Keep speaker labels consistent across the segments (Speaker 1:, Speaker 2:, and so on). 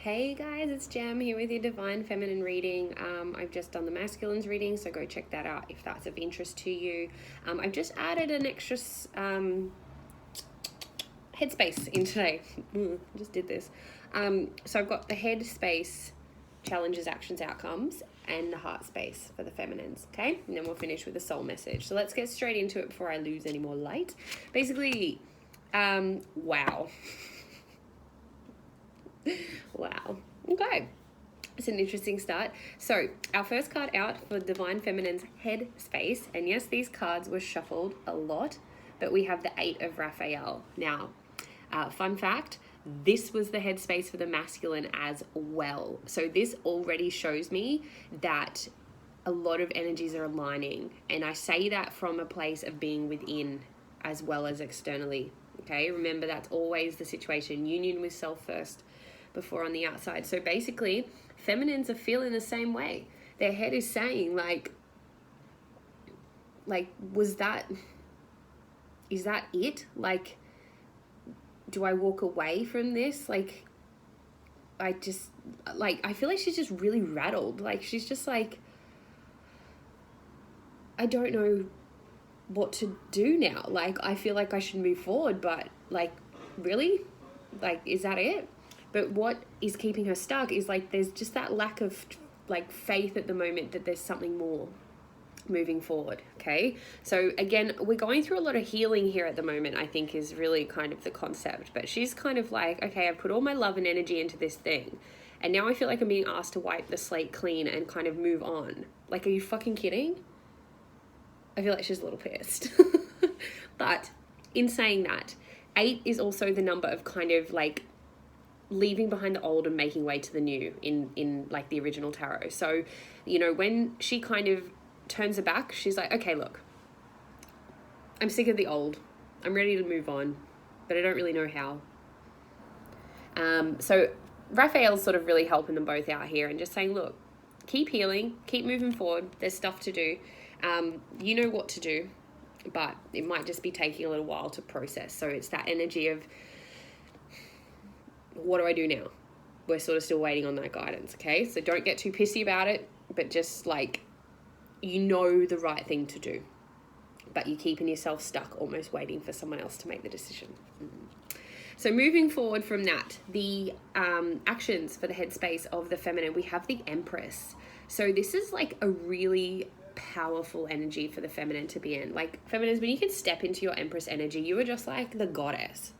Speaker 1: Hey guys, it's Jem here with your Divine Feminine reading. I've just done the masculines reading, so go check that out if that's of interest to you. I've just added an extra headspace in today. Just did this. So I've got the headspace, challenges, actions, outcomes, and the heart space for the feminines, okay? And then we'll finish with the soul message. So let's get straight into it before I lose any more light. Basically, wow. Wow. Okay. It's an interesting start. So our first card out for Divine Feminine's head space, and yes, these cards were shuffled a lot, but we have the 8 of Raphael. Now, fun fact, this was the headspace for the masculine as well. So this already shows me that a lot of energies are aligning, and I say that from a place of being within as well as externally. Okay, remember that's always the situation. Union with self first before on the outside. So basically, feminines are feeling the same way. Their head is saying like, is that it? Like, do I walk away from this? Like, I feel like she's just really rattled. Like, she's just like, I don't know what to do now. Like, I feel like I should move forward, but like, really? Like, is that it? But what is keeping her stuck is like, there's just that lack of like faith at the moment that there's something more moving forward. Okay. So again, we're going through a lot of healing here at the moment, I think is really kind of the concept, but she's kind of like, okay, I've put all my love and energy into this thing, and now I feel like I'm being asked to wipe the slate clean and kind of move on. Like, are you fucking kidding? I feel like she's a little pissed. But in saying that, 8 is also the number of kind of like leaving behind the old and making way to the new in like the original tarot. So, you know, when she kind of turns her back, she's like, okay, look, I'm sick of the old. I'm ready to move on, but I don't really know how. So Raphael's sort of really helping them both out here and just saying, look, keep healing, keep moving forward. There's stuff to do. You know what to do, but it might just be taking a little while to process. So it's that energy of, what do I do now? We're sort of still waiting on that guidance, okay? So don't get too pissy about it, but just like, you know the right thing to do, but you're keeping yourself stuck, almost waiting for someone else to make the decision. So moving forward from that, the actions for the headspace of the feminine, we have the empress. So this is like a really powerful energy for the feminine to be in. Like, feminines, when you can step into your empress energy, you are just like the goddess.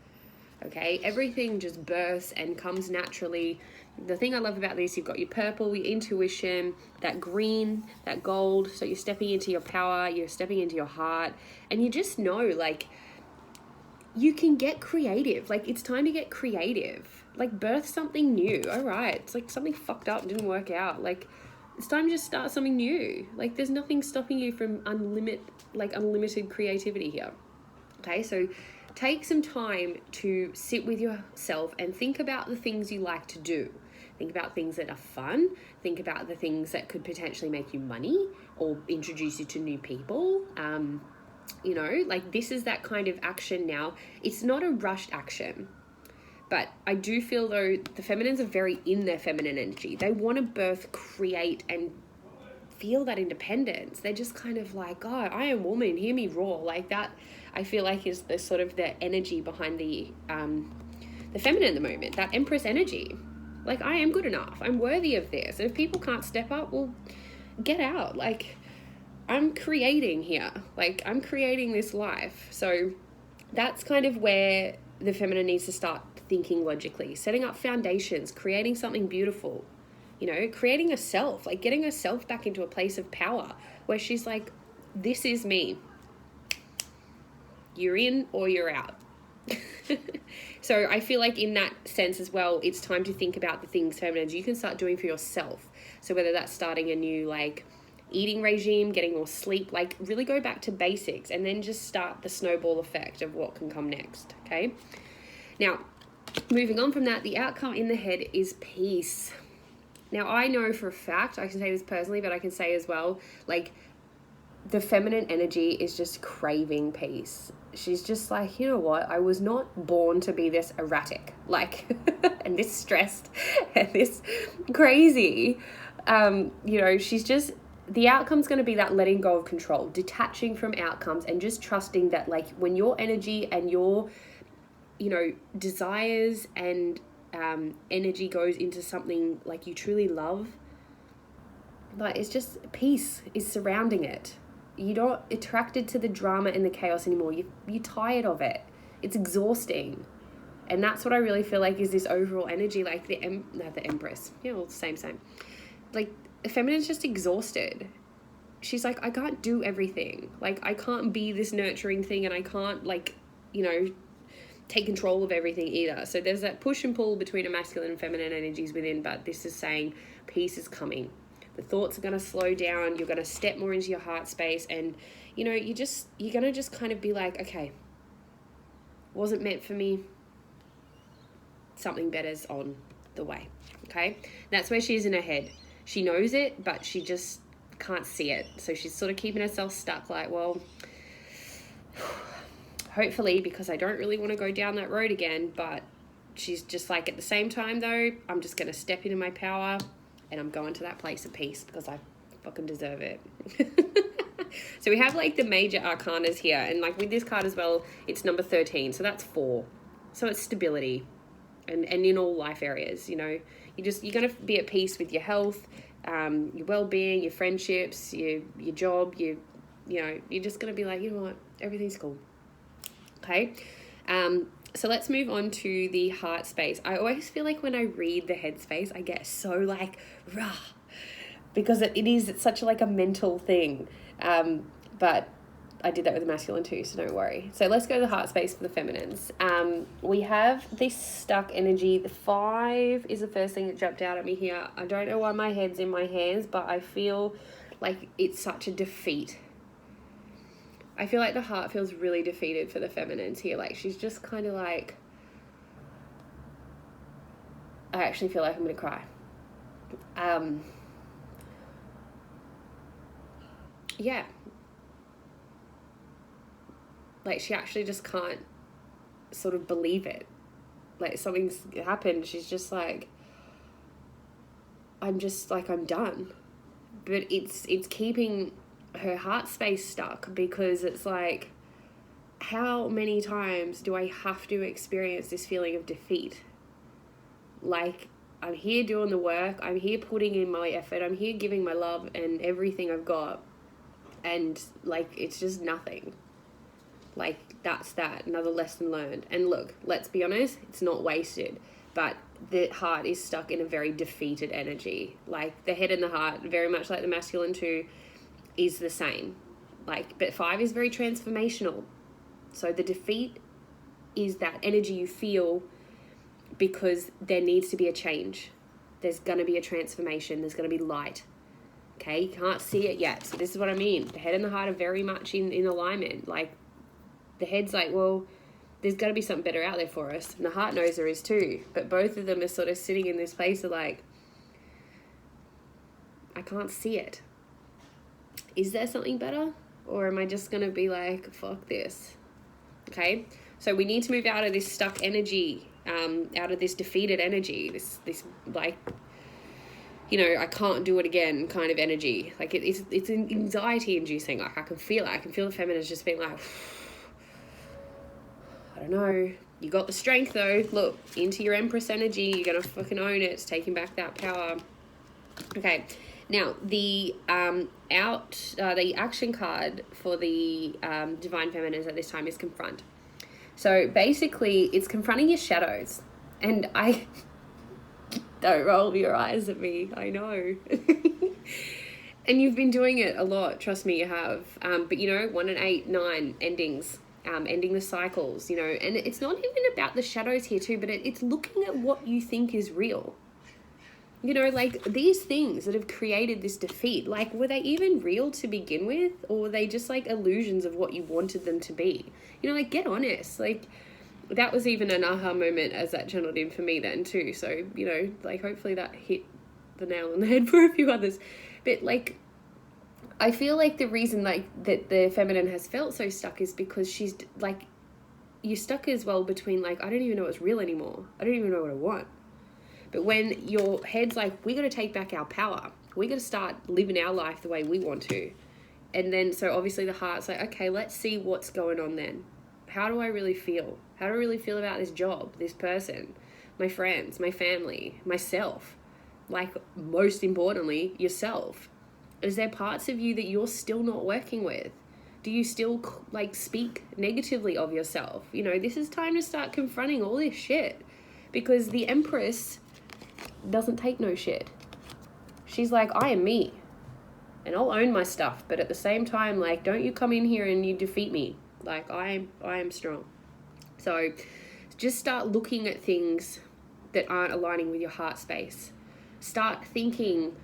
Speaker 1: Okay, everything just bursts and comes naturally. The thing I love about this, you've got your purple, your intuition, that green, that gold. So you're stepping into your power, you're stepping into your heart, and you just know, like, you can get creative. Like, it's time to get creative. Like, birth something new. All right, it's like something fucked up, didn't work out. Like, it's time to just start something new. Like, there's nothing stopping you from unlimited creativity here. Okay, so take some time to sit with yourself and think about the things you like to do. Think about things that are fun. Think about the things that could potentially make you money or introduce you to new people. You know, like, this is that kind of action now. It's not a rushed action, but I do feel though the feminines are very in their feminine energy. They want to birth, create, and feel that independence. They're just kind of like, oh, I am woman, hear me roar. Like, that I feel like is the sort of the energy behind the feminine at the moment, that empress energy. Like, I am good enough, I'm worthy of this, and if people can't step up, well, get out. Like, I'm creating here, like, I'm creating this life. So that's kind of where the feminine needs to start thinking logically, setting up foundations, creating something beautiful, you know, creating a self, like getting herself back into a place of power where she's like, this is me. You're in or you're out. So I feel like in that sense as well, it's time to think about the things, feminines, you can start doing for yourself. So whether that's starting a new like eating regime, getting more sleep, like really go back to basics and then just start the snowball effect of what can come next. Okay. Now, moving on from that, the outcome in the head is peace. Now, I know for a fact, I can say this personally, but I can say as well, like, the feminine energy is just craving peace. She's just like, you know what? I was not born to be this erratic, like, and this stressed and this crazy. She's just, the outcome's going to be that letting go of control, detaching from outcomes, and just trusting that, like, when your energy and your, desires and energy goes into something like you truly love, like, it's just peace is surrounding it. You're not attracted to the drama and the chaos anymore. You're tired of it. It's exhausting. And that's what I really feel like is this overall energy, like the empress. Yeah, well, same. Like, the feminine's just exhausted. She's like, I can't do everything. Like, I can't be this nurturing thing, and I can't, like, take control of everything either. So there's that push and pull between a masculine and feminine energies within, but this is saying peace is coming. The thoughts are going to slow down. You're going to step more into your heart space, and you're going to just kind of be like, okay, wasn't meant for me. Something better's on the way. Okay, that's where she is in her head. She knows it, but she just can't see it. So she's sort of keeping herself stuck, like, well, hopefully, because I don't really want to go down that road again. But she's just like, at the same time though, I'm just going to step into my power, and I'm going to that place of peace because I fucking deserve it. So we have, like, the major arcanas here, and, like, with this card as well, it's number 13, so that's 4. So it's stability, and in all life areas. You're going to be at peace with your health, your well-being, your friendships, your job. You're just going to be like, you know what, everything's cool. Okay. So let's move on to the heart space. I always feel like when I read the head space, I get so, like, rah, because it's such like a mental thing. But I did that with the masculine too, so don't worry. So let's go to the heart space for the feminines. We have this stuck energy. The 5 is the first thing that jumped out at me here. I don't know why my head's in my hands, but I feel like it's such a defeat. I feel like the heart feels really defeated for the feminines here. Like, she's just kind of like, I actually feel like I'm going to cry. Yeah. Like, she actually just can't sort of believe it. Like, something's happened. She's just like, I'm done. But it's keeping her heart space stuck, because it's like, how many times do I have to experience this feeling of defeat? Like, I'm here doing the work, I'm here putting in my effort, I'm here giving my love and everything I've got, and, like, it's just nothing. Like, that's that, another lesson learned. And look, let's be honest, it's not wasted, but the heart is stuck in a very defeated energy. Like, the head and the heart, very much like the masculine too, is the same. Like, but 5 is very transformational. So the defeat is that energy you feel because there needs to be a change. There's going to be a transformation. There's going to be light. Okay, you can't see it yet. So this is what I mean. The head and the heart are very much in alignment. Like, the head's like, well, there's got to be something better out there for us. And the heart knows there is too. But both of them are sort of sitting in this place of like, I can't see it. Is there something better? Or am I just going to be like, fuck this? Okay, so we need to move out of this stuck energy, out of this defeated energy, this like, I can't do it again kind of energy. Like, it's anxiety inducing. Like, I can feel it. I can feel the feminines just being like, I don't know. You got the strength though. Look, into your empress energy. You're going to fucking own it. It's taking back that power. Okay. Now, the action card for the Divine Feminines at this time is Confront. So basically, it's confronting your shadows. And don't roll your eyes at me. I know. And you've been doing it a lot. Trust me, you have. But 1 and 8, 9 endings. Ending the cycles, and it's not even about the shadows here too, but it's looking at what you think is real. Like, these things that have created this defeat, like, were they even real to begin with? Or were they just, like, illusions of what you wanted them to be? Like, get honest. Like, that was even an aha moment as that channeled in for me then too. So, like, hopefully that hit the nail on the head for a few others. But, like, I feel like the reason like that the feminine has felt so stuck is because she's like, you're stuck as well between like, I don't even know what's real anymore. I don't even know what I want. But when your head's like, we got to take back our power. We got to start living our life the way we want to. And then, so obviously the heart's like, okay, let's see what's going on then. How do I really feel? How do I really feel about this job, this person, my friends, my family, myself? Like, most importantly, yourself. Is there parts of you that you're still not working with? Do you still like speak negatively of yourself? You know, this is time to start confronting all this shit, because the empress doesn't take no shit. She's like, I am me and I'll own my stuff, but at the same time, like, don't you come in here and you defeat me. Like, I am strong. So just start looking at things that aren't aligning with your heart space. Start thinking,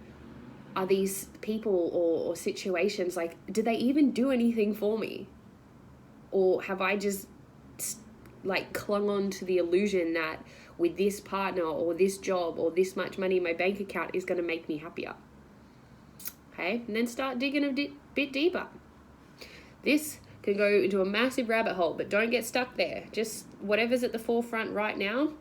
Speaker 1: are these people or situations, like, do they even do anything for me? Or have I just like clung on to the illusion that with this partner or this job or this much money in my bank account is going to make me happier? Okay, and then start digging a bit deeper. This can go into a massive rabbit hole, but don't get stuck there. Just whatever's at the forefront right now,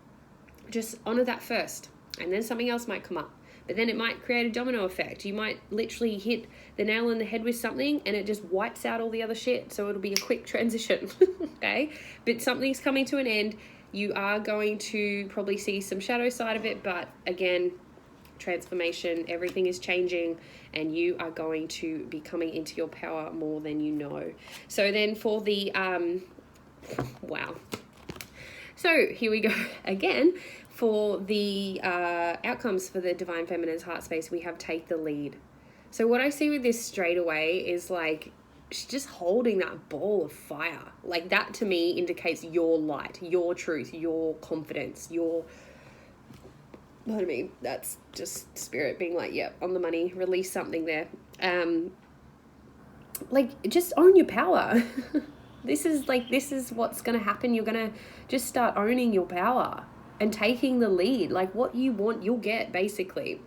Speaker 1: just honor that first, and then something else might come up. But then it might create a domino effect. You might literally hit the nail on the head with something and it just wipes out all the other shit. So it'll be a quick transition, okay? But something's coming to an end. You are going to probably see some shadow side of it, but again, transformation, everything is changing, and you are going to be coming into your power more than you know. So then for the, wow. So here we go again. For the outcomes for the Divine Feminine's heart space, we have take the lead. So what I see with this straight away is like, she's just holding that ball of fire. Like, that to me indicates your light, your truth, your confidence, your, I mean, that's just spirit being like, yep, on the money, release something there. Like, just own your power. This is what's going to happen. You're going to just start owning your power and taking the lead. Like, what you want, you'll get, basically.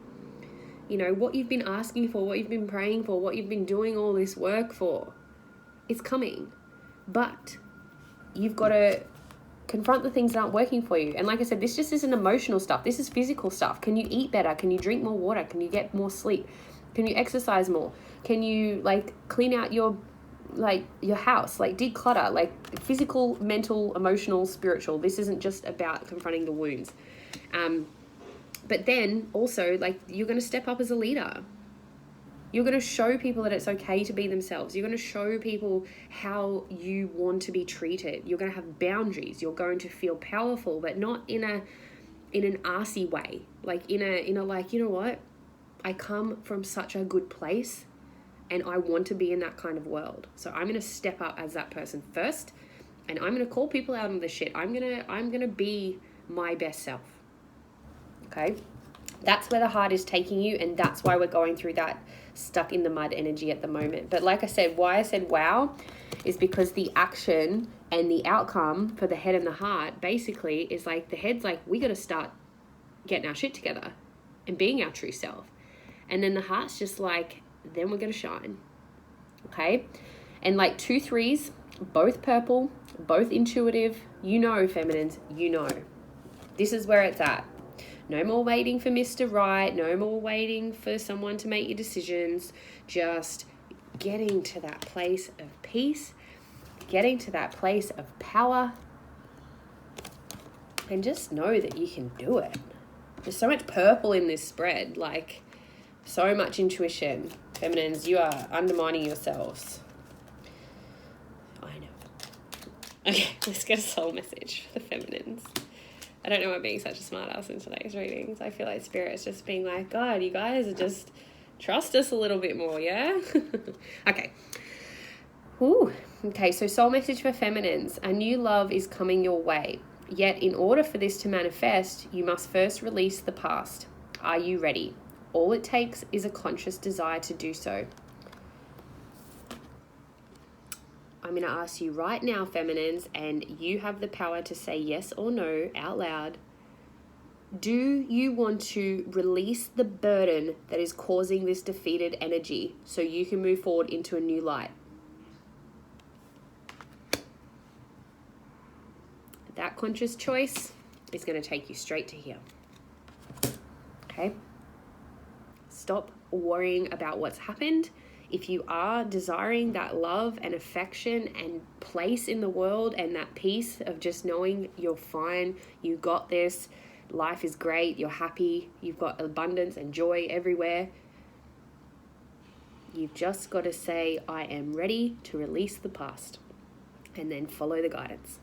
Speaker 1: You know, what you've been asking for, what you've been praying for, what you've been doing all this work for, it's coming. But you've got to confront the things that aren't working for you. And like I said, this just isn't emotional stuff. This is physical stuff. Can you eat better? Can you drink more water? Can you get more sleep? Can you exercise more? Can you, like, clean out your house, like declutter, like physical, mental, emotional, spiritual. This isn't just about confronting the wounds. But then also, like, you're going to step up as a leader. You're going to show people that it's okay to be themselves. You're going to show people how you want to be treated. You're going to have boundaries. You're going to feel powerful, but not in an arsey way. Like in a like, you know what? I come from such a good place, and I want to be in that kind of world. So I'm going to step up as that person first, and I'm going to call people out on the shit. I'm going to be my best self. Okay? That's where the heart is taking you, and that's why we're going through that stuck in the mud energy at the moment. But like I said, why I said wow is because the action and the outcome for the head and the heart basically is like, the head's like, we got to start getting our shit together and being our true self. And then the heart's just like, then we're going to shine. Okay? And like 2 3s, both purple, both intuitive, you know, feminines, you know. This is where it's at. No more waiting for Mr. Right. No more waiting for someone to make your decisions. Just getting to that place of peace, getting to that place of power, and just know that you can do it. There's so much purple in this spread, like so much intuition. Feminines, you are undermining yourselves. I know. Okay, let's get a soul message for the feminines. I don't know why I'm being such a smart ass in today's readings. I feel like Spirit is just being like, God, you guys are just, trust us a little bit more, yeah? Okay. Ooh. Okay, so soul message for feminines. A new love is coming your way. Yet in order for this to manifest, you must first release the past. Are you ready? All it takes is a conscious desire to do so. I'm going to ask you right now, feminines, and you have the power to say yes or no out loud. Do you want to release the burden that is causing this defeated energy so you can move forward into a new light? That conscious choice is going to take you straight to here. Okay? Stop worrying about what's happened. If you are desiring that love and affection and place in the world and that peace of just knowing you're fine, you got this, life is great, you're happy, you've got abundance and joy everywhere, you've just got to say, I am ready to release the past, and then follow the guidance.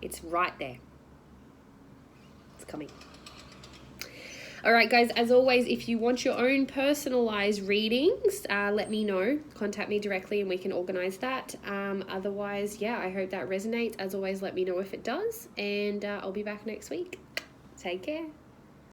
Speaker 1: It's right there. It's coming. All right, guys, as always, if you want your own personalized readings, let me know. Contact me directly and we can organize that. Otherwise, yeah, I hope that resonates. As always, let me know if it does. And I'll be back next week. Take care.